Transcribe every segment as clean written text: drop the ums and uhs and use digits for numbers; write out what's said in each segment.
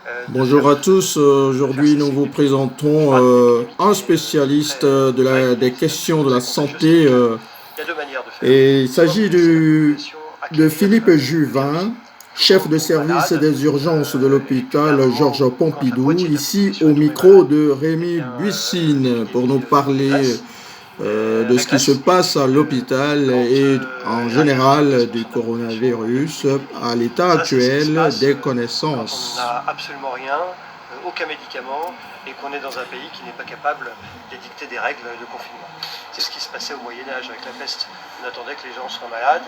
de Bonjour à tous. faire Aujourd'hui, ces nous vous séminaires. Je présentons parle d'une activité un très spécialiste high des intensity, questions de la très contagieuse, c'est-à-dire santé. qu'il y a deux manières de faire. Et il Soit vous s'agit laissez la population de acquérir Philippe le virus, Juvin, tout le chef monde de tombe service malade, des urgences de et puis à un l'hôpital moment Georges où quand la Pompidou, moitié de la ici population au est tombée micro malade, de eh Rémi bien Buissine, pour nous l'épidémie parler de ce qui se régresse. Et passe puis à l'hôpital quand et en elle arrive à 80% général du de la population, il n'y a plus coronavirus d'épidémie. à l'état Ça, c'est ce qui se actuel passe des quand on connaissances. n'a absolument rien, aucun médicament, et qu'on est dans un pays qui n'est pas capable d'édicter des règles de confinement. C'est ce qui se passait au Moyen-Âge avec la peste. On attendait que les gens soient malades.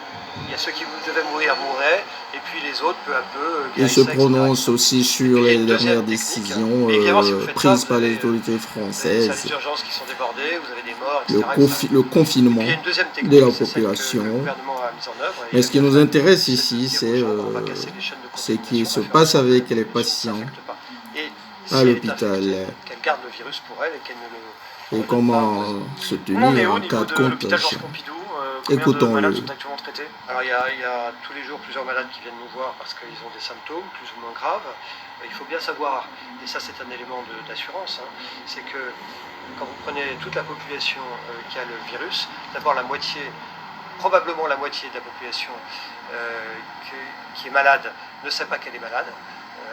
Il y a ceux qui devaient mourir mouraient, et puis les autres, peu à peu, Il se guérissaient, etc., prononce etc. aussi Et sur puis il y a les une deuxième dernières technique. décisions Mais évidemment, si vous faites ça, prises par les autorités vous avez des salles françaises, d'urgence qui sont débordées, vous avez des morts, etc., etc. le Et puis il y a confinement une deuxième de technique, la c'est celle que le population. gouvernement a mise en œuvre, et Mais elle ce qui vient nous très bien. intéresse C'est de ici, dire aux c'est gens, on va casser les chaînes de ce qui contamination, on se va faire en passe sorte que la avec les population ne patients s'infecte pas. Et à si elle est infectée, l'hôpital qu'elle garde le virus pour elle et qu'elle ne le et redonne pas aux comment voisins. se On en est tenir où au en cas niveau de de l'hôpital Georges contagion. Pompidou? Combien de malades Écoutons-le. sont actuellement traités? Alors il y a tous les jours plusieurs malades qui viennent nous voir parce qu'ils ont des symptômes plus ou moins graves. Il faut bien savoir, et ça c'est un élément d'assurance, hein, c'est que quand vous prenez toute la population qui a le virus, d'abord la moitié, probablement la moitié de la population qui est malade ne sait pas qu'elle est malade.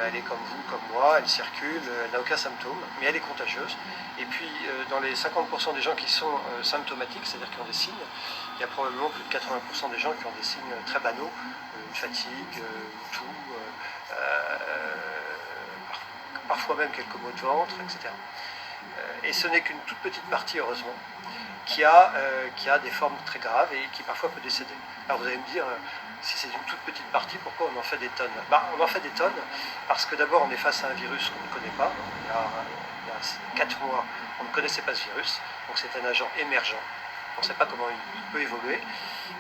Elle est comme vous, comme moi, elle circule, elle n'a aucun symptôme, mais elle est contagieuse. Et puis, dans les 50% des gens qui sont symptomatiques, c'est-à-dire qui ont des signes, il y a probablement plus de 80% des gens qui ont des signes très banaux, une fatigue, une toux, parfois même quelques maux de ventre, etc. Et ce n'est qu'une toute petite partie, heureusement, qui a des formes très graves et qui parfois peut décéder. Alors vous allez me dire, si c'est une toute petite partie, pourquoi on en fait des tonnes? On en fait des tonnes parce que d'abord on est face à un virus qu'on ne connaît pas. Il y a 4 mois, on ne connaissait pas ce virus, donc c'est un agent émergent. On ne sait pas comment il peut évoluer.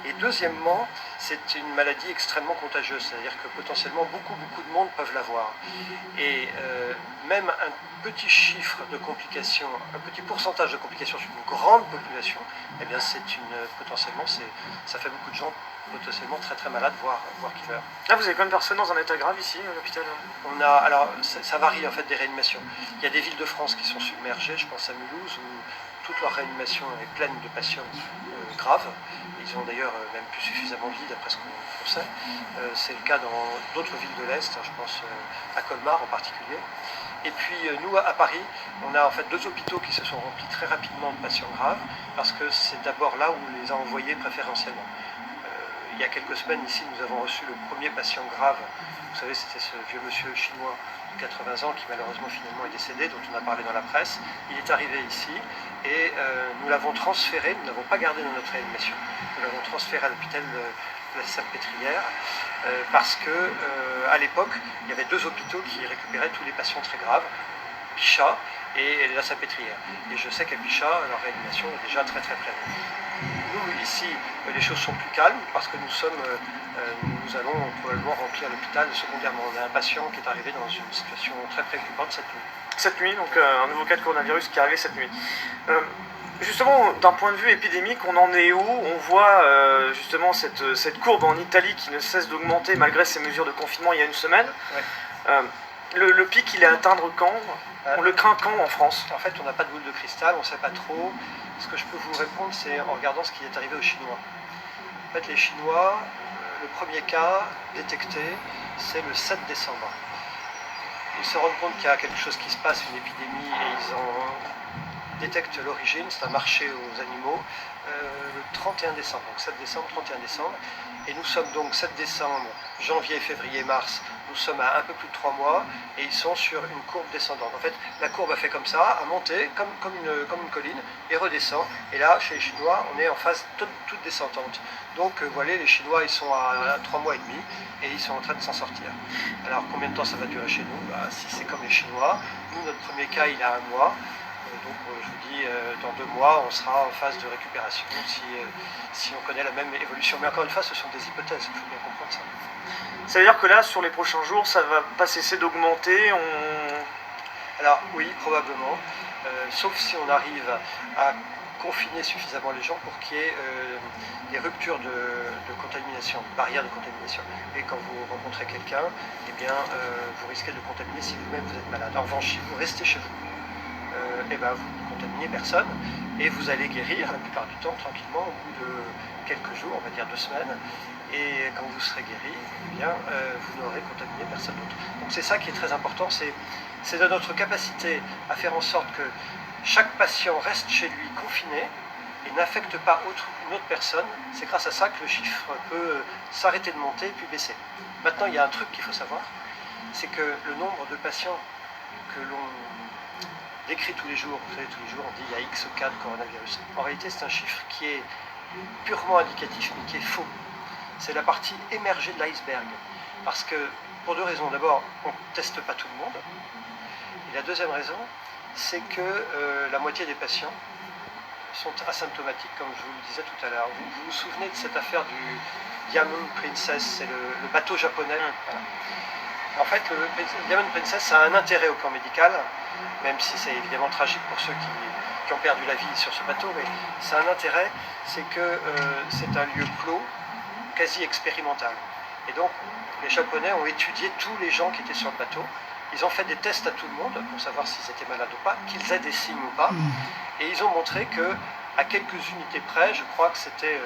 Et deuxièmement, c'est une maladie extrêmement contagieuse, c'est-à-dire que potentiellement beaucoup de monde peuvent l'avoir. Et même un petit chiffre de complications, un petit pourcentage de complications sur une grande population, eh bien potentiellement ça fait beaucoup de gens potentiellement très malades, voire qui meurent. Là, vous avez combien de personnes dans un état grave ici à l'hôpital? Alors ça varie en fait des réanimations. Il y a des villes de France qui sont submergées, je pense à Mulhouse, où toute leur réanimation est pleine de patients graves. Ils ont d'ailleurs même plus suffisamment de lits d'après ce qu'on sait. C'est le cas dans d'autres villes de l'Est, je pense à Colmar en particulier. Et puis nous à Paris, on a en fait 2 hôpitaux qui se sont remplis très rapidement de patients graves, parce que c'est d'abord là où on les a envoyés préférentiellement. Il y a quelques semaines ici, nous avons reçu le premier patient grave. Vous savez, c'était ce vieux monsieur chinois de 80 ans qui malheureusement finalement est décédé, dont on a parlé dans la presse. Il est arrivé ici et nous l'avons transféré, nous ne l'avons pas gardé dans notre réanimation, nous l'avons transféré à l'hôpital de la Salpêtrière parce que à l'époque, il y avait 2 hôpitaux qui récupéraient tous les patients très graves, Bichat et la Salpêtrière. Et je sais qu'à Bichat, leur réanimation est déjà très prévue. Nous, ici, les choses sont plus calmes parce que nous allons probablement remplir l'hôpital secondairement. On a un patient qui est arrivé dans une situation très préoccupante cette nuit. Cette nuit, donc un nouveau cas de coronavirus qui est arrivé cette nuit. Justement, d'un point de vue épidémique, on en est où? On voit justement cette courbe en Italie qui ne cesse d'augmenter malgré ces mesures de confinement il y a une semaine. Ouais. Le pic, il est à atteindre quand? On le craint quand en France? En fait, on n'a pas de boule de cristal, on ne sait pas trop. Ce que je peux vous répondre, c'est en regardant ce qui est arrivé aux Chinois. En fait, les Chinois, le premier cas détecté, c'est le 7 décembre. Ils se rendent compte qu'il y a quelque chose qui se passe, une épidémie, et ils en détectent l'origine, c'est un marché aux animaux, le 31 décembre, donc 7 décembre, 31 décembre. Et nous sommes donc 7 décembre, janvier, février, mars, nous sommes à un peu plus de 3 mois et ils sont sur une courbe descendante. En fait, la courbe a fait comme ça, a monté comme une colline et redescend. Et là, chez les Chinois, on est en phase toute descendante. Donc, vous voyez, les Chinois, ils sont à 3 mois et demi et ils sont en train de s'en sortir. Alors, combien de temps ça va durer chez nous? Si c'est comme les Chinois, nous, notre premier cas, il a 1 mois. Donc je vous dis, dans 2 mois, on sera en phase de récupération si on connaît la même évolution. Mais encore une fois, ce sont des hypothèses, il faut bien comprendre ça. Ça veut dire que là, sur les prochains jours, ça va pas cesser d'augmenter? Alors oui, probablement, sauf si on arrive à confiner suffisamment les gens pour qu'il y ait des ruptures de contamination, barrières de contamination. Et quand vous rencontrez quelqu'un, eh bien, vous risquez de contaminer si vous-même vous êtes malade. En revanche, si vous restez chez vous, eh ben, vous ne contaminez personne et vous allez guérir la plupart du temps tranquillement au bout de quelques jours, on va dire 2 semaines. Et quand vous serez guéri, eh bien, vous n'aurez contaminé personne d'autre. Donc c'est ça qui est très important, c'est de notre capacité à faire en sorte que chaque patient reste chez lui confiné et n'affecte pas une autre personne. C'est grâce à ça que le chiffre peut s'arrêter de monter et puis baisser. Maintenant, il y a un truc qu'il faut savoir, c'est que le nombre de patients que l'on décrit tous les jours, vous savez, tous les jours on dit il y a X cas de coronavirus. En réalité, c'est un chiffre qui est purement indicatif, mais qui est faux. C'est la partie émergée de l'iceberg. Parce que, pour 2 raisons. D'abord, on ne teste pas tout le monde. Et la deuxième raison, c'est que la moitié des patients sont asymptomatiques, comme je vous le disais tout à l'heure. Vous vous souvenez de cette affaire du Diamond Princess, c'est le bateau japonais. Voilà. En fait, le Diamond Princess a un intérêt au plan médical, même si c'est évidemment tragique pour ceux qui ont perdu la vie sur ce bateau, mais c'est un intérêt, c'est que c'est un lieu clos, quasi expérimental. Et donc, les Japonais ont étudié tous les gens qui étaient sur le bateau. Ils ont fait des tests à tout le monde pour savoir s'ils étaient malades ou pas, qu'ils aient des signes ou pas. Et ils ont montré que, à quelques unités près, je crois que c'était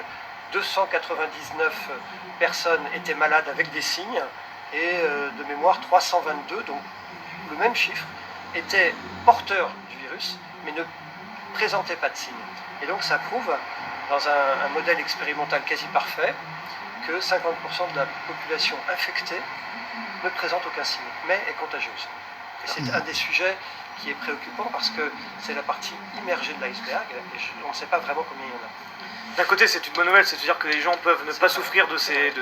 299 personnes étaient malades avec des signes, et de mémoire 322, donc le même chiffre, étaient porteurs du virus, mais ne présentaient pas de signes. Et donc ça prouve, dans un modèle expérimental quasi parfait, que 50% de la population infectée ne présente aucun signe, mais est contagieuse. Et c'est un des sujets qui est préoccupant parce que c'est la partie immergée de l'iceberg et on ne sait pas vraiment combien il y en a. D'un côté, c'est une bonne nouvelle, c'est-à-dire que les gens peuvent ne pas souffrir de ces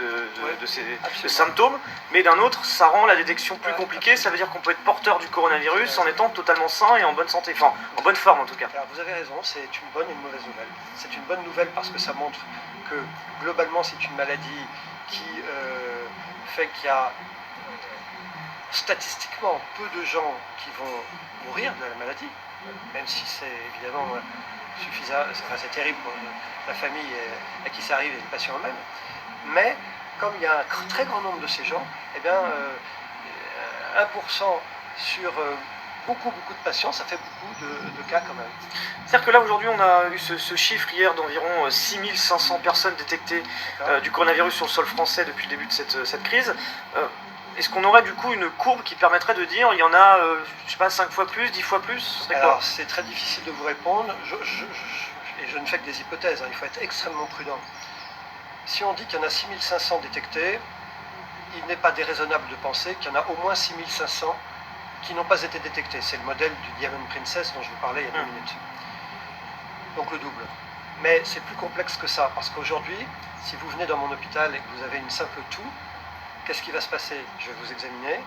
symptômes, mais d'un autre, ça rend la détection plus compliquée. Ça veut dire qu'on peut être porteur du coronavirus en étant totalement sain et en bonne santé, enfin en bonne forme en tout cas. Alors vous avez raison, c'est une bonne et une mauvaise nouvelle. C'est une bonne nouvelle parce que ça montre que globalement c'est une maladie qui fait qu'il y a statistiquement peu de gens qui vont mourir de la maladie, même si c'est évidemment suffisant, enfin, c'est terrible pour la famille à qui ça arrive et les patients eux-mêmes. Mais comme il y a un très grand nombre de ces gens, eh bien 1% sur beaucoup de patients, ça fait beaucoup de cas quand même. C'est-à-dire que là aujourd'hui on a eu ce chiffre hier d'environ 6500 personnes détectées du coronavirus sur le sol français depuis le début de cette crise. Est-ce qu'on aurait du coup une courbe qui permettrait de dire il y en a, je sais pas, 5 fois plus, 10 fois plus? Ce serait quoi? Alors c'est très difficile de vous répondre, et je ne fais que des hypothèses, hein, il faut être extrêmement prudent. Si on dit qu'il y en a 6500 détectés, il n'est pas déraisonnable de penser qu'il y en a au moins 6500 qui n'ont pas été détectés. C'est le modèle du Diamond Princess dont je vous parlais il y a 2 minutes. Donc le double. Mais c'est plus complexe que ça, parce qu'aujourd'hui, si vous venez dans mon hôpital et que vous avez une simple toux, qu'est-ce qui va se passer? Je vais vous examiner,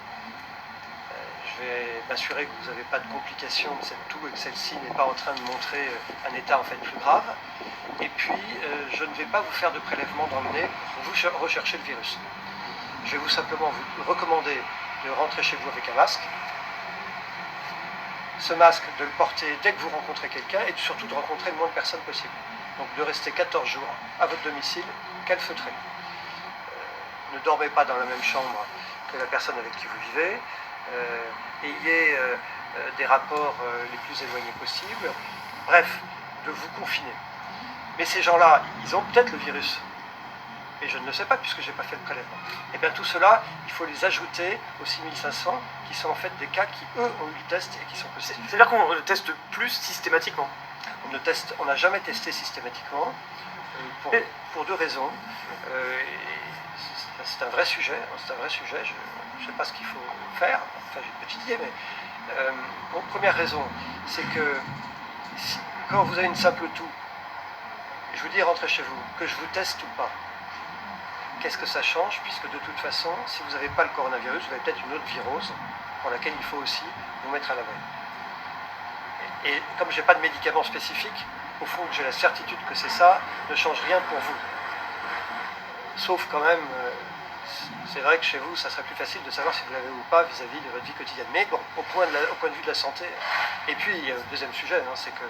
je vais m'assurer que vous n'avez pas de complications de cette toux et que celle-ci n'est pas en train de montrer un état en fait plus grave. Et puis, je ne vais pas vous faire de prélèvement dans le nez pour vous rechercher le virus. Je vais simplement vous recommander de rentrer chez vous avec un masque. Ce masque, de le porter dès que vous rencontrez quelqu'un et surtout de rencontrer le moins de personnes possible. Donc de rester 14 jours à votre domicile, calfeutré. Ne dormez pas dans la même chambre que la personne avec qui vous vivez. Ayez des rapports les plus éloignés possibles. Bref, de vous confiner. Mais ces gens-là, ils ont peut-être le virus. Et je ne le sais pas puisque je n'ai pas fait le prélèvement. Et bien tout cela, il faut les ajouter aux 6500 qui sont en fait des cas qui, eux, ont eu le test et qui sont positifs. C'est-à-dire qu'on ne teste plus systématiquement? On n'a jamais testé systématiquement pour 2 raisons. C'est un vrai sujet, je ne sais pas ce qu'il faut faire, enfin j'ai une petite idée, mais première raison, c'est que quand vous avez une simple toux, je vous dis rentrez chez vous, que je vous teste ou pas, qu'est-ce que ça change, puisque de toute façon, si vous n'avez pas le coronavirus, vous avez peut-être une autre virose pour laquelle il faut aussi vous mettre à l'abri. Et comme je n'ai pas de médicament spécifique, au fond que j'ai la certitude que c'est ça, ne change rien pour vous. Sauf quand même, c'est vrai que chez vous, ça serait plus facile de savoir si vous l'avez ou pas vis-à-vis de votre vie quotidienne. Mais bon, au point de vue de la santé. Et puis, deuxième sujet, hein, c'est que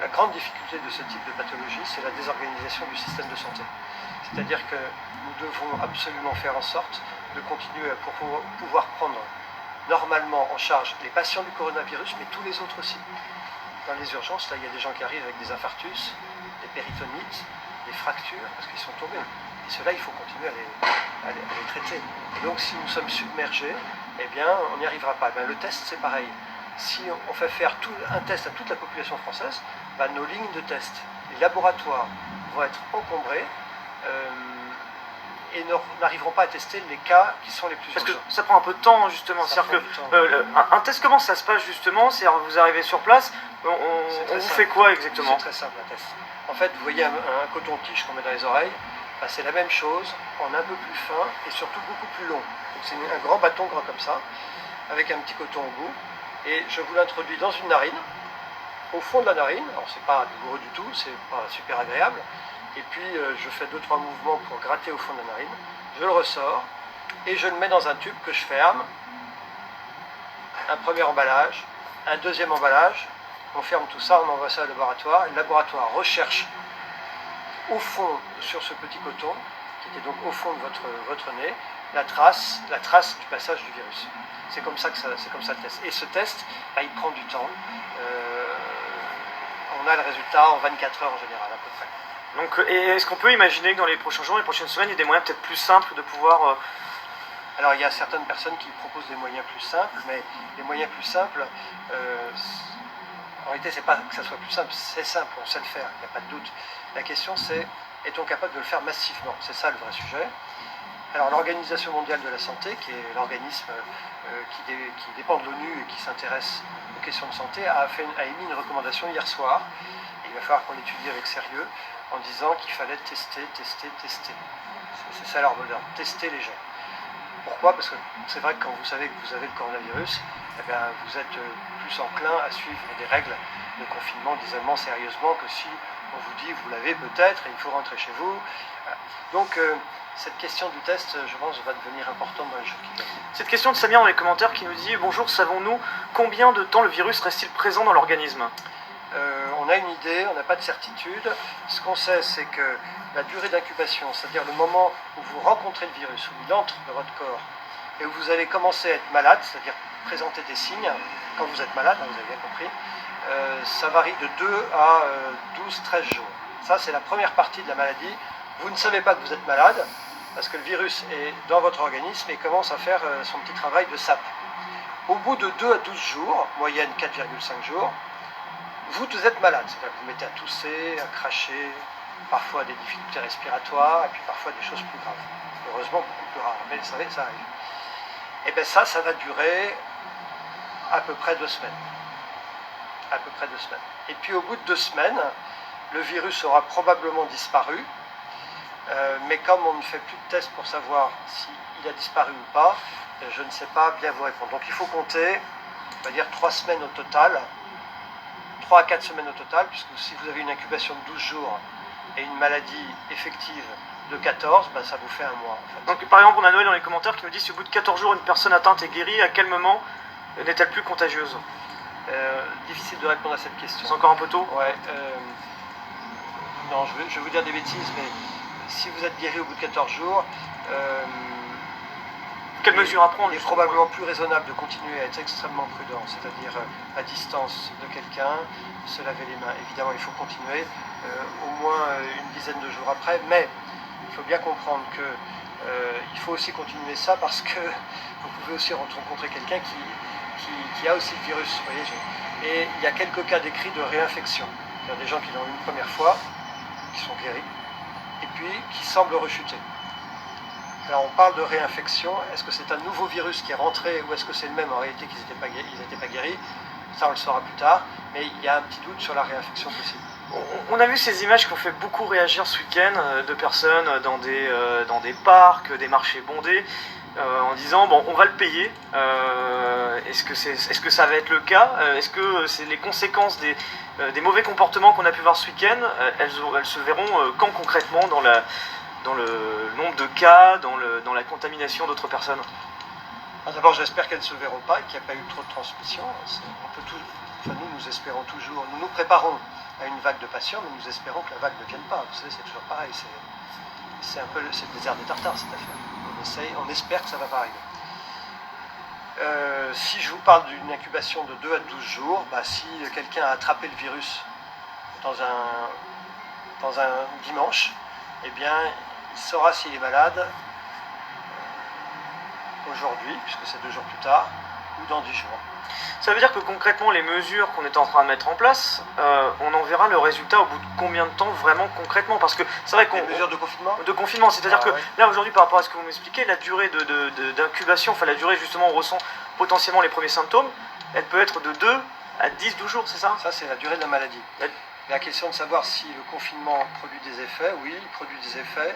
la grande difficulté de ce type de pathologie, c'est la désorganisation du système de santé. C'est-à-dire que nous devons absolument faire en sorte de continuer à pouvoir prendre normalement en charge les patients du coronavirus, mais tous les autres aussi. Dans les urgences, là, il y a des gens qui arrivent avec des infarctus, des péritonites, des fractures, parce qu'ils sont tombés. Et ceux-là, il faut continuer à les traiter. Et donc, si nous sommes submergés, eh bien, on n'y arrivera pas. Le test, c'est pareil. Si on fait faire un test à toute la population française, nos lignes de test, les laboratoires vont être encombrés et n'arriveront pas à tester les cas qui sont les plus urgents. Parce que ça prend un peu de temps, justement. C'est-à-dire que un test, comment ça se passe, justement? C'est-à-dire que vous arrivez sur place, on vous fait quoi exactement? C'est très simple, un test. En fait, vous voyez un coton-tige qu'on met dans les oreilles, c'est la même chose, en un peu plus fin et surtout beaucoup plus long. C'est un grand bâton grand comme ça, avec un petit coton au bout. Et je vous l'introduis dans une narine, au fond de la narine. Alors c'est pas douloureux du tout, c'est pas super agréable. Et puis je fais 2-3 mouvements pour gratter au fond de la narine. Je le ressors et je le mets dans un tube que je ferme. Un premier emballage, un deuxième emballage. On ferme tout ça, on envoie ça au laboratoire. Et le laboratoire recherche au fond, sur ce petit coton, qui était donc au fond de votre nez, la trace du passage du virus. C'est comme ça le test. Et ce test, il prend du temps. On a le résultat en 24 heures en général, à peu près. Donc, est-ce qu'on peut imaginer que dans les prochains jours, les prochaines semaines, il y a des moyens peut-être plus simples de pouvoir... Alors, il y a certaines personnes qui proposent des moyens plus simples, mais les moyens plus simples, en réalité, c'est pas que ça soit plus simple, c'est simple, on sait le faire, il n'y a pas de doute. La question, c'est, est-on capable de le faire massivement? C'est ça le vrai sujet. Alors, l'Organisation mondiale de la santé, qui est l'organisme qui dépend de l'ONU et qui s'intéresse aux questions de santé, a émis une recommandation hier soir, et il va falloir qu'on l'étudie avec sérieux, en disant qu'il fallait tester. C'est ça leur mot d'ordre, tester les gens. Pourquoi? Parce que c'est vrai que quand vous savez que vous avez le coronavirus, eh bien, vous êtes plus enclin à suivre des règles de confinement, d'isolement sérieusement que si on vous dit vous l'avez peut-être et il faut rentrer chez vous. Donc cette question du test, je pense, va devenir importante dans les jours qui viennent. Cette question de Samir dans les commentaires qui nous dit « Bonjour, savons-nous combien de temps le virus reste-t-il présent dans l'organisme ?» On a une idée, on n'a pas de certitude. Ce qu'on sait, c'est que la durée d'incubation, c'est-à-dire le moment où vous rencontrez le virus, où il entre dans votre corps, et où vous allez commencer à être malade, c'est-à-dire présenter des signes, quand vous êtes malade, vous avez bien compris, ça varie de 2 à 12-13 jours. Ça, c'est la première partie de la maladie. Vous ne savez pas que vous êtes malade, parce que le virus est dans votre organisme et commence à faire son petit travail de sape. Au bout de 2 à 12 jours, moyenne 4,5 jours, vous êtes malade, c'est-à-dire que vous mettez à tousser, à cracher, parfois des difficultés respiratoires, et puis parfois des choses plus graves. Heureusement, beaucoup plus rares, mais vous savez, ça arrive. Et bien ça va durer à peu près 2 semaines. À peu près 2 semaines. Et puis au bout de 2 semaines, le virus aura probablement disparu, mais comme on ne fait plus de tests pour savoir s'il a disparu ou pas, je ne sais pas bien vous répondre. Donc il faut compter, on va dire 3 semaines au total, 3 à 4 semaines au total, puisque si vous avez une incubation de 12 jours et une maladie effective de 14, ça vous fait un mois. En fait. Donc par exemple, on a Noël dans les commentaires qui nous dit si au bout de 14 jours une personne atteinte est guérie, à quel moment n'est-elle plus contagieuse? Difficile de répondre à cette question. C'est encore un peu tôt? Ouais. Non, je vais vous dire des bêtises, mais si vous êtes guéri au bout de 14 jours, quelle mesure à prendre? Il est probablement plus raisonnable de continuer à être extrêmement prudent, c'est-à-dire à distance de quelqu'un, se laver les mains. Évidemment, il faut continuer au moins une dizaine de jours après, mais il faut bien comprendre que il faut aussi continuer ça parce que vous pouvez aussi rencontrer quelqu'un qui a aussi le virus. Vous voyez, et il y a quelques cas décrits de réinfection. Il y a des gens qui l'ont eu une première fois, qui sont guéris, et puis qui semblent rechuter. Alors on parle de réinfection, est-ce que c'est un nouveau virus qui est rentré ou est-ce que c'est le même en réalité qu'ils n'étaient pas guéris? Ça on le saura plus tard, mais il y a un petit doute sur la réinfection possible. On a vu ces images qui ont fait beaucoup réagir ce week-end de personnes dans des parcs, des marchés bondés, en disant bon on va le payer, est-ce que ça va être le cas, est-ce que c'est les conséquences des mauvais comportements qu'on a pu voir ce week-end, elles se verront quand concrètement dans le nombre de cas, dans la contamination d'autres personnes? D'abord, j'espère qu'elles ne se verront pas et qu'il n'y a pas eu trop de transmission. Nous espérons toujours, nous nous préparons à une vague de patients, mais nous espérons que la vague ne vienne pas. Vous savez, c'est toujours pareil, c'est un peu le désert des Tartares, cette affaire. On espère que ça ne va pas arriver. Si je vous parle d'une incubation de 2 à 12 jours, si quelqu'un a attrapé le virus dans un dimanche, eh bien, il saura s'il est malade aujourd'hui, puisque c'est 2 jours plus tard, ou dans 10 jours. Ça veut dire que concrètement, les mesures qu'on est en train de mettre en place, on en verra le résultat au bout de combien de temps vraiment concrètement? Parce que c'est vrai qu'on... Les mesures de confinement? De confinement, c'est-à-dire que ouais. là aujourd'hui par rapport à ce que vous m'expliquez, la durée d'incubation, enfin la durée justement où on ressent potentiellement les premiers symptômes, elle peut être de 2 à 10-12 jours, c'est ça? Ça, c'est la durée de la maladie. La question de savoir si le confinement produit des effets, oui, il produit des effets.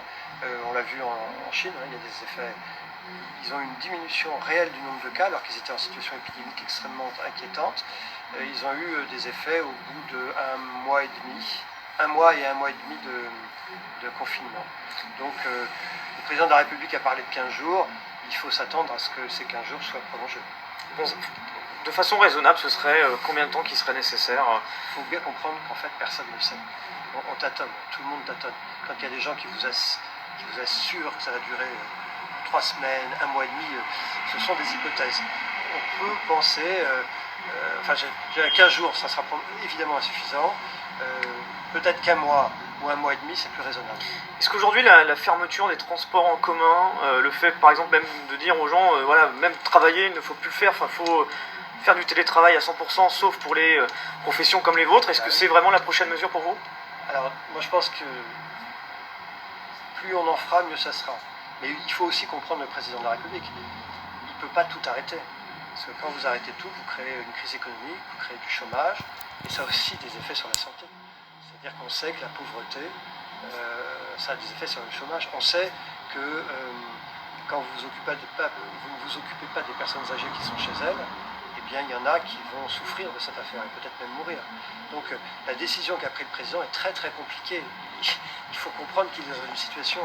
On l'a vu en Chine, il y a des effets. Ils ont une diminution réelle du nombre de cas alors qu'ils étaient en situation épidémique extrêmement inquiétante. Ils ont eu des effets au bout de 1 mois et demi, 1 mois et 1 mois et demi de confinement. Donc le président de la République a parlé de 15 jours, il faut s'attendre à ce que ces 15 jours soient prolongés. Bon, de façon raisonnable, ce serait combien de temps qui serait nécessaire? Il faut bien comprendre qu'en fait personne ne le sait. On tâtonne, tout le monde tâtonne. Quand il y a des gens qui vous assurent que ça va durer 3 semaines, 1 mois et demi, ce sont des hypothèses. On peut penser, 15 jours, ça sera évidemment insuffisant. Peut-être qu'un mois ou 1 mois et demi, c'est plus raisonnable. Est-ce qu'aujourd'hui, la fermeture des transports en commun, le fait par exemple même de dire aux gens, voilà, même travailler, il ne faut plus le faire, il faut faire du télétravail à 100%, sauf pour les professions comme les vôtres, est-ce que c'est vraiment la prochaine mesure pour vous? Alors, moi je pense que plus on en fera, mieux ça sera. Mais il faut aussi comprendre le président de la République. Il ne peut pas tout arrêter. Parce que quand vous arrêtez tout, vous créez une crise économique, vous créez du chômage, et ça a aussi des effets sur la santé. C'est-à-dire qu'on sait que la pauvreté, ça a des effets sur le chômage. On sait que quand vous ne vous occupez pas des personnes âgées qui sont chez elles, eh bien il y en a qui vont souffrir de cette affaire et peut-être même mourir. Donc la décision qu'a prise le président est très très compliquée. Il faut comprendre qu'il est dans une situation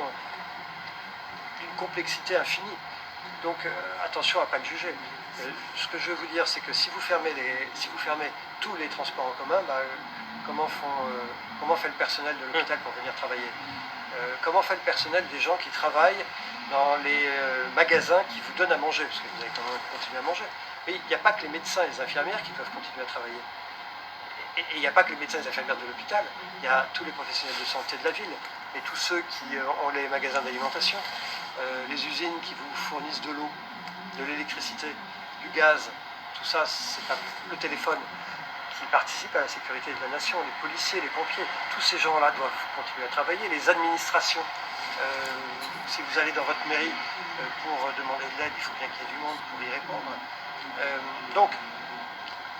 d'une complexité infinie. Donc attention à ne pas le juger. Ce que je veux vous dire, c'est que si vous fermez tous les transports en commun, comment fait le personnel de l'hôpital pour venir travailler? Comment fait le personnel des gens qui travaillent dans les magasins qui vous donnent à manger? Parce que vous allez quand même continuer à manger. Mais il n'y a pas que les médecins et les infirmières qui doivent continuer à travailler. Et il n'y a pas que les médecins et les infirmières de l'hôpital, il y a tous les professionnels de santé de la ville, et tous ceux qui ont les magasins d'alimentation, les usines qui vous fournissent de l'eau, de l'électricité, du gaz, tout ça, c'est pas le téléphone qui participe à la sécurité de la nation, les policiers, les pompiers, tous ces gens-là doivent continuer à travailler, les administrations. Si vous allez dans votre mairie pour demander de l'aide, il faut bien qu'il y ait du monde pour y répondre. Donc,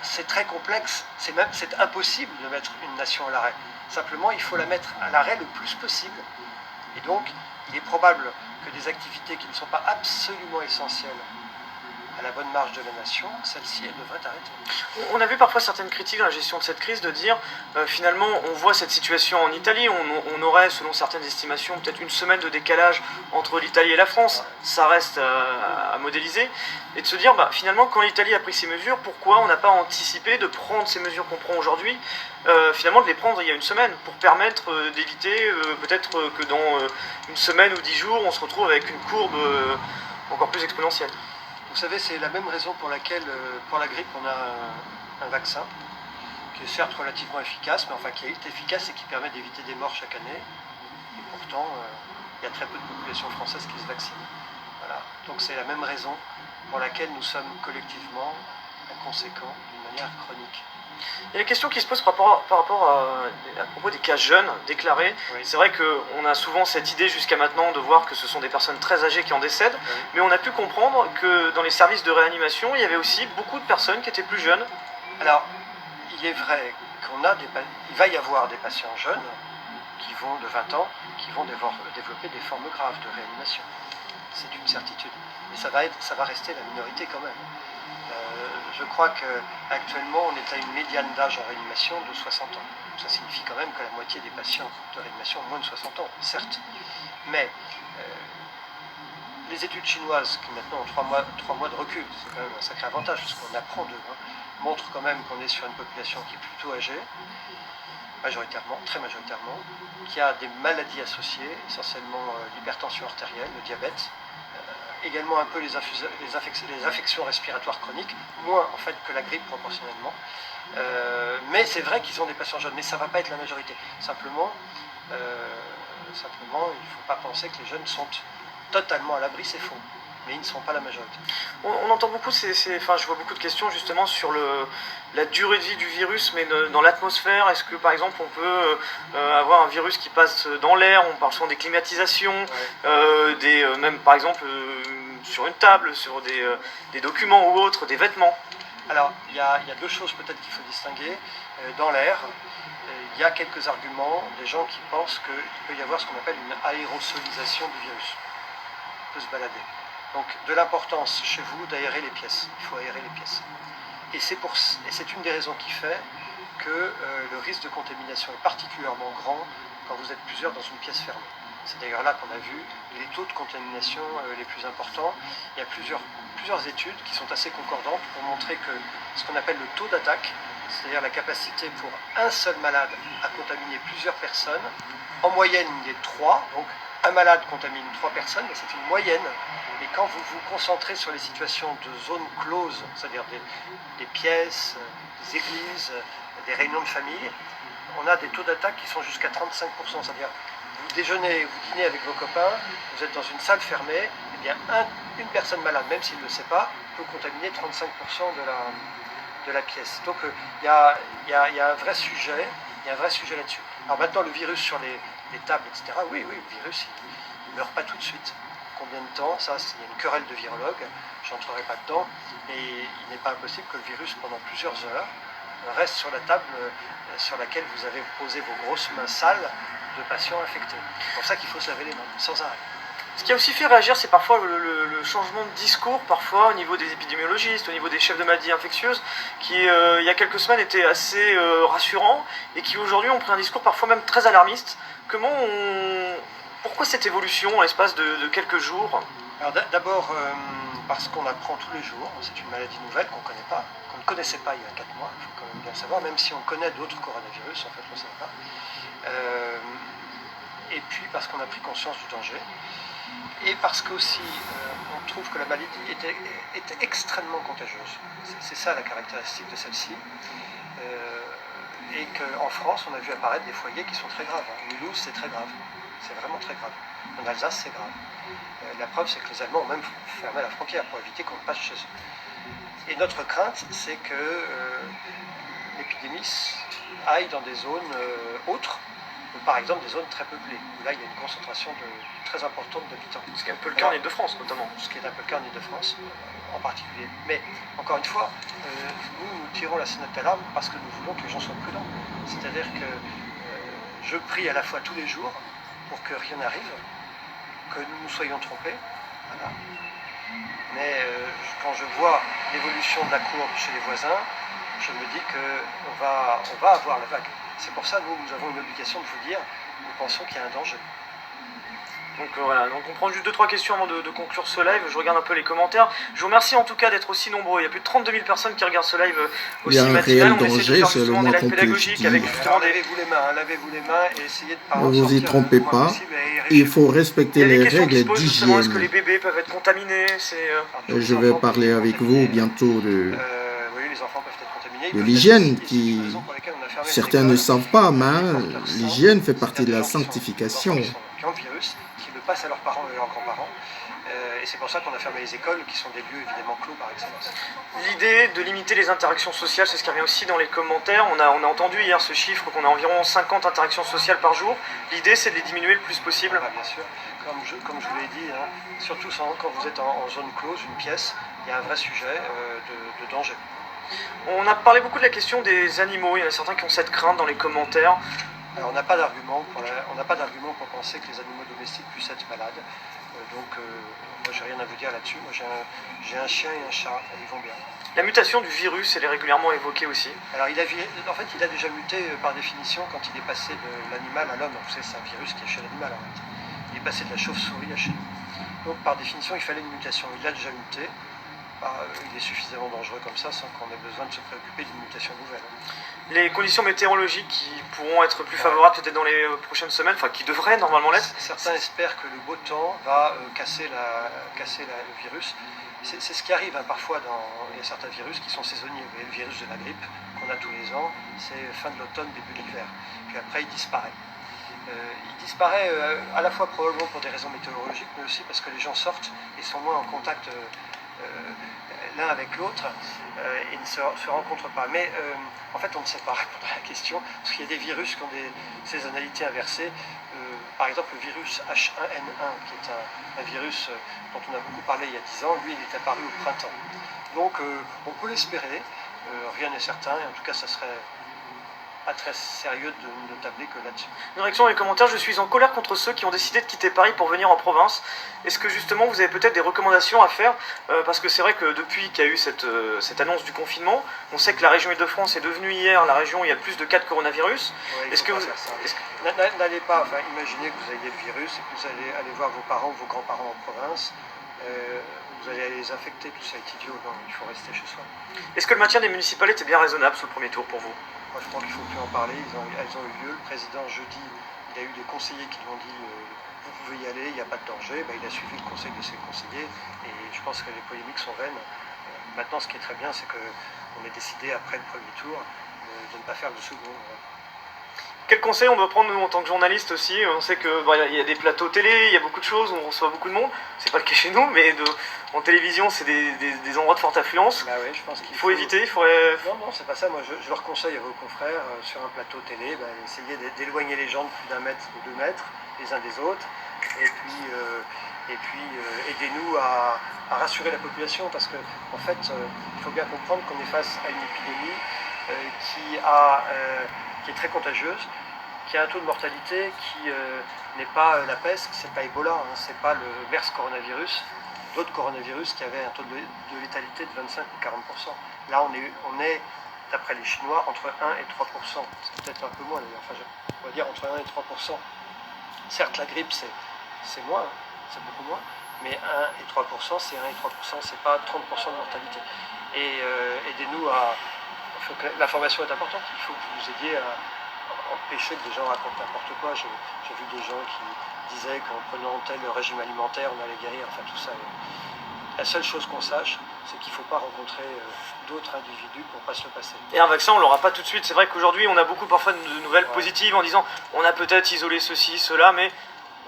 c'est très complexe, c'est impossible de mettre une nation à l'arrêt. Simplement, il faut la mettre à l'arrêt le plus possible. Et donc, il est probable que des activités qui ne sont pas absolument essentielles à la bonne marche de la nation, celle-ci, elle devrait arrêter. On a vu parfois certaines critiques dans la gestion de cette crise de dire, finalement, on voit cette situation en Italie, on aurait, selon certaines estimations, peut-être 1 semaine de décalage entre l'Italie et la France, ça reste à modéliser, et de se dire, finalement, quand l'Italie a pris ces mesures, pourquoi on n'a pas anticipé de prendre ces mesures qu'on prend aujourd'hui, finalement de les prendre il y a 1 semaine, pour permettre d'éviter, peut-être que dans 1 semaine ou 10 jours, on se retrouve avec une courbe encore plus exponentielle. Vous savez, c'est la même raison pour laquelle, pour la grippe, on a un vaccin qui est certes relativement efficace, mais enfin qui est efficace et qui permet d'éviter des morts chaque année. Et pourtant, il y a très peu de population française qui se vaccine. Voilà. Donc c'est la même raison pour laquelle nous sommes collectivement inconséquents d'une manière chronique. Il y a une question qui se pose par rapport à propos des cas jeunes déclarés. Oui. C'est vrai qu'on a souvent cette idée jusqu'à maintenant de voir que ce sont des personnes très âgées qui en décèdent, oui. Mais on a pu comprendre que dans les services de réanimation, il y avait aussi beaucoup de personnes qui étaient plus jeunes. Alors, il est vrai qu'il va y avoir des patients jeunes qui vont de 20 ans, qui vont développer des formes graves de réanimation. C'est une certitude. Mais ça va rester la minorité quand même. Je crois qu'actuellement, on est à une médiane d'âge en réanimation de 60 ans. Ça signifie quand même que la moitié des patients de réanimation ont moins de 60 ans, certes. Mais les études chinoises, qui maintenant ont 3 mois de recul, c'est quand même un sacré avantage, parce qu'on apprend d'eux, montrent quand même qu'on est sur une population qui est plutôt âgée, majoritairement, très majoritairement, qui a des maladies associées, essentiellement l'hypertension artérielle, le diabète, également un peu les affections respiratoires chroniques, moins en fait que la grippe proportionnellement. Mais c'est vrai qu'ils ont des patients jeunes, mais ça ne va pas être la majorité. Simplement, il ne faut pas penser que les jeunes sont totalement à l'abri, c'est faux. Mais ils ne sont pas la majorité. On entend beaucoup, je vois beaucoup de questions justement sur la durée de vie du virus, mais dans l'atmosphère. Est-ce que par exemple on peut avoir un virus qui passe dans l'air? On parle souvent des climatisations, même par exemple sur une table, sur des documents ou autres, des vêtements. Alors il y a 2 choses peut-être qu'il faut distinguer. Dans l'air, il y a quelques arguments des gens qui pensent qu'il peut y avoir ce qu'on appelle une aérosolisation du virus. Il peut se balader. Donc de l'importance chez vous d'aérer les pièces. Il faut aérer les pièces. Et c'est une des raisons qui fait que le risque de contamination est particulièrement grand quand vous êtes plusieurs dans une pièce fermée. C'est d'ailleurs là qu'on a vu les taux de contamination les plus importants. Il y a plusieurs études qui sont assez concordantes pour montrer que ce qu'on appelle le taux d'attaque, c'est-à-dire la capacité pour un seul malade à contaminer plusieurs personnes, en moyenne il est 3, donc un malade contamine 3 personnes, mais c'est une moyenne. Et quand vous vous concentrez sur les situations de zones closes, c'est-à-dire des pièces, des églises, des réunions de famille, on a des taux d'attaque qui sont jusqu'à 35%. C'est-à-dire vous déjeunez, vous dînez avec vos copains, vous êtes dans une salle fermée, et bien une personne malade, même s'il ne le sait pas, peut contaminer 35% de la pièce. Donc il y a un vrai sujet, là-dessus. Alors maintenant le virus sur les tables, etc., oui, le virus il ne meurt pas tout de suite. Combien de temps? Ça, il y a une querelle de virologues, je n'entrerai pas dedans, et il n'est pas impossible que le virus, pendant plusieurs heures, reste sur la table sur laquelle vous avez posé vos grosses mains sales de patients infectés. C'est pour ça qu'il faut se laver les mains, sans arrêt. Ce qui a aussi fait réagir, c'est parfois le changement de discours, parfois au niveau des épidémiologistes, au niveau des chefs de maladies infectieuses, qui il y a quelques semaines étaient assez rassurants, et qui aujourd'hui ont pris un discours parfois même très alarmiste. Pourquoi cette évolution en l'espace de quelques jours? Alors d'abord parce qu'on apprend tous les jours, c'est une maladie nouvelle qu'on connaît pas, qu'on ne connaissait pas il y a 4 mois, il faut quand même bien le savoir, même si on connaît d'autres coronavirus, en fait on ne sait pas. Et puis parce qu'on a pris conscience du danger, et parce qu'aussi on trouve que la maladie était extrêmement contagieuse. C'est ça la caractéristique de celle-ci. Et qu'en France, on a vu apparaître des foyers qui sont très graves. En Mulhouse, c'est très grave. C'est vraiment très grave. En Alsace, c'est grave. La preuve, c'est que les Allemands ont même fermé la frontière pour éviter qu'on passe chez eux. Et notre crainte, c'est que l'épidémie aille dans des zones autres, par exemple des zones très peuplées, où là il y a une concentration très importante d'habitants. Ce qui est un peu le cas en Ile-de-France notamment. Ce qui est un peu le cas en Ile-de-France en particulier. Mais encore une fois, nous tirons la sonnette d'alarme parce que nous voulons que les gens soient prudents. C'est-à-dire que je prie à la fois tous les jours pour que rien n'arrive, que nous nous soyons trompés. Voilà. Mais quand je vois l'évolution de la courbe chez les voisins, je me dis qu'on va avoir la vague. C'est pour ça que nous avons une obligation de vous dire, nous pensons qu'il y a un danger. Donc voilà, donc on prend juste 2-3 questions avant de conclure ce live. Je regarde un peu les commentaires. Je vous remercie en tout cas d'être aussi nombreux. Il y a plus de 32 000 personnes qui regardent ce live aussi matinal. On essaie de faire justement des lives pédagogiques avec justement lavez-vous les mains, lavez-vous les mains et essayez de pas ne vous y trompez pas. Il faut respecter les règles d'hygiène. Est-ce que les bébés peuvent être contaminés? Je vais parler avec vous bientôt de les enfants peuvent être contaminés. De l'hygiène qui... Certains ne savent pas, mais l'hygiène fait partie de la sanctification. Qui ont le virus, qui le passent à leurs parents et leurs grands-parents. Et c'est pour ça qu'on a fermé les écoles, qui sont des lieux évidemment clos par excellence. L'idée de limiter les interactions sociales, c'est ce qui revient aussi dans les commentaires. On a entendu hier ce chiffre qu'on a environ 50 interactions sociales par jour. L'idée, c'est de les diminuer le plus possible. Bien sûr, comme je vous l'ai dit, surtout quand vous êtes en zone close, une pièce, il y a un vrai sujet de danger. On a parlé beaucoup de la question des animaux. Il y en a certains qui ont cette crainte dans les commentaires. Alors, on n'a pas d'argument pour penser que les animaux domestiques puissent être malades. Moi, j'ai rien à vous dire là-dessus. Moi, j'ai un chien et un chat, ils vont bien. La mutation du virus, elle est régulièrement évoquée aussi. Alors, il a déjà muté par définition quand il est passé de l'animal à l'homme. Vous savez, c'est un virus qui est chez l'animal en fait. Il est passé de la chauve-souris à chez nous. Donc par définition, il fallait une mutation. Il l'a déjà muté. Il est suffisamment dangereux comme ça sans qu'on ait besoin de se préoccuper d'une mutation nouvelle. Les conditions météorologiques qui pourront être plus favorables peut-être dans les prochaines semaines, enfin qui devraient normalement l'être. Certains espèrent que le beau temps va casser le virus. C'est ce qui arrive parfois il y a certains virus qui sont saisonniers. Vous voyez, le virus de la grippe qu'on a tous les ans, c'est fin de l'automne, début de l'hiver. Puis après, il disparaît. Il disparaît à la fois probablement pour des raisons météorologiques, mais aussi parce que les gens sortent et sont moins en contact l'un avec l'autre et ne se rencontrent pas. Mais en fait, on ne sait pas répondre à la question, parce qu'il y a des virus qui ont des saisonnalités inversées. Par exemple, le virus H1N1, qui est un virus dont on a beaucoup parlé il y a 10 ans, lui, il est apparu au printemps. Donc, on peut l'espérer, rien n'est certain, et en tout cas, ça serait pas très sérieux de tabler que là-dessus. Une réaction dans les commentaires: je suis en colère contre ceux qui ont décidé de quitter Paris pour venir en province. Est-ce que justement vous avez peut-être des recommandations à faire parce que c'est vrai que depuis qu'il y a eu cette annonce du confinement, on sait que la région Île-de-France est devenue hier la région où il y a le plus de cas de coronavirus. Ouais, est-ce que vous... N'allez pas, imaginez que vous ayez le virus et que vous allez aller voir vos parents ou vos grands-parents en province. Vous allez les infecter, tout ça est idiot, non, il faut rester chez soi. Est-ce que le maintien des municipalités était bien raisonnable sous le premier tour pour vous? Moi je crois qu'il ne faut plus en parler, elles ont eu lieu. Le président jeudi, il a eu des conseillers qui lui ont dit vous pouvez y aller, il n'y a pas de danger. Il a suivi le conseil de ses conseillers et je pense que les polémiques sont vaines. Maintenant ce qui est très bien, c'est qu'on ait décidé après le premier tour de ne pas faire le second. Quel conseil on doit prendre nous en tant que journaliste aussi? On sait qu'il y a des plateaux télé, il y a beaucoup de choses, on reçoit beaucoup de monde. C'est pas le cas chez nous, mais en télévision c'est des endroits de forte affluence. Bah ouais, je pense qu'il faut éviter. Non, c'est pas ça. Moi je leur conseille à vos confrères sur un plateau télé, essayez d'éloigner les gens de plus d'1 mètre ou 2 mètres les uns des autres. Et puis aidez-nous à rassurer la population parce que en fait il faut bien comprendre qu'on est face à une épidémie qui est très contagieuse, qui a un taux de mortalité qui n'est pas la peste, c'est pas Ebola, c'est pas le MERS coronavirus, d'autres coronavirus qui avaient un taux de létalité de 25 ou 40%. Là on est d'après les Chinois entre 1 et 3%, c'est peut-être un peu moins d'ailleurs, enfin on va dire entre 1 et 3%. Certes la grippe c'est moins, c'est beaucoup moins, mais 1 et 3% c'est 1 et 3%, c'est pas 30% de mortalité. Et aidez-nous à... L'information est importante, il faut que vous nous aidiez à empêcher que des gens racontent n'importe quoi. J'ai vu des gens qui disaient qu'en prenant tel régime alimentaire on allait guérir, enfin tout ça. La seule chose qu'on sache, c'est qu'il ne faut pas rencontrer d'autres individus pour ne pas se le passer. Et un vaccin, on ne l'aura pas tout de suite. C'est vrai qu'aujourd'hui, on a beaucoup parfois de nouvelles positives en disant on a peut-être isolé ceci, cela, mais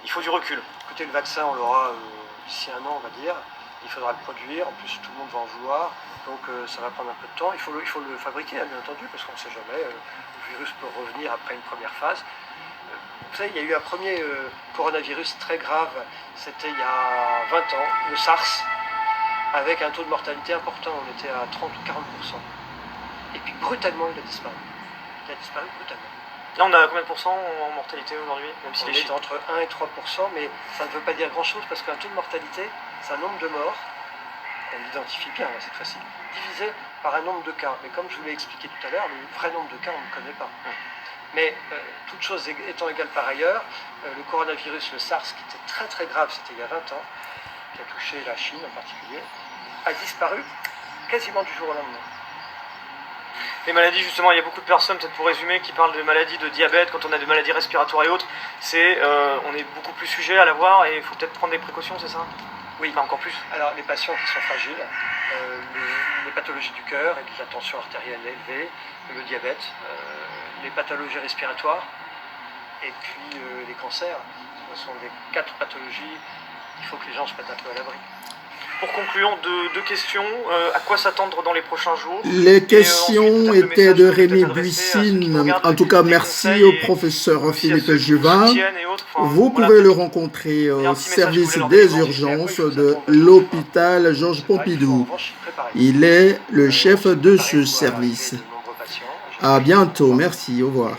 il faut du recul. Écoutez, le vaccin, on l'aura d'ici 1 an, on va dire. Il faudra le produire, en plus tout le monde va en vouloir, donc ça va prendre un peu de temps. Il faut le fabriquer, bien entendu, parce qu'on ne sait jamais, le virus peut revenir après une première phase. Vous savez, il y a eu un premier coronavirus très grave, c'était il y a 20 ans, le SARS, avec un taux de mortalité important, on était à 30 ou 40%. Et puis brutalement, il a disparu. Il a disparu brutalement. Là, on a combien de pourcents en mortalité aujourd'hui, même si on est entre 1 et 3%, mais ça ne veut pas dire grand-chose, parce qu'un taux de mortalité, c'est un nombre de morts, on l'identifie bien, c'est facile, divisé par un nombre de cas. Mais comme je vous l'ai expliqué tout à l'heure, le vrai nombre de cas, on ne le connaît pas. Mais toutes choses étant égales par ailleurs, le coronavirus, le SARS, qui était très très grave, c'était il y a 20 ans, qui a touché la Chine en particulier, a disparu quasiment du jour au lendemain. Les maladies, justement, il y a beaucoup de personnes, peut-être pour résumer, qui parlent de maladies de diabète, quand on a des maladies respiratoires et autres, on est beaucoup plus sujet à l'avoir et il faut peut-être prendre des précautions, c'est ça? Oui, enfin, encore plus. Alors les patients qui sont fragiles, les pathologies du cœur et la tension artérielle élevée, le diabète, les pathologies respiratoires et puis les cancers, ce sont les 4 pathologies, il faut que les gens se mettent un peu à l'abri. Pour conclure, deux questions. À quoi s'attendre dans les prochains jours? Les questions étaient de Rémi Buissine. En tout cas, merci au professeur Philippe Juvin. Vous pouvez le rencontrer au service des urgences de l'hôpital Georges Pompidou. Il est le chef de ce service. À bientôt. Merci. Au revoir.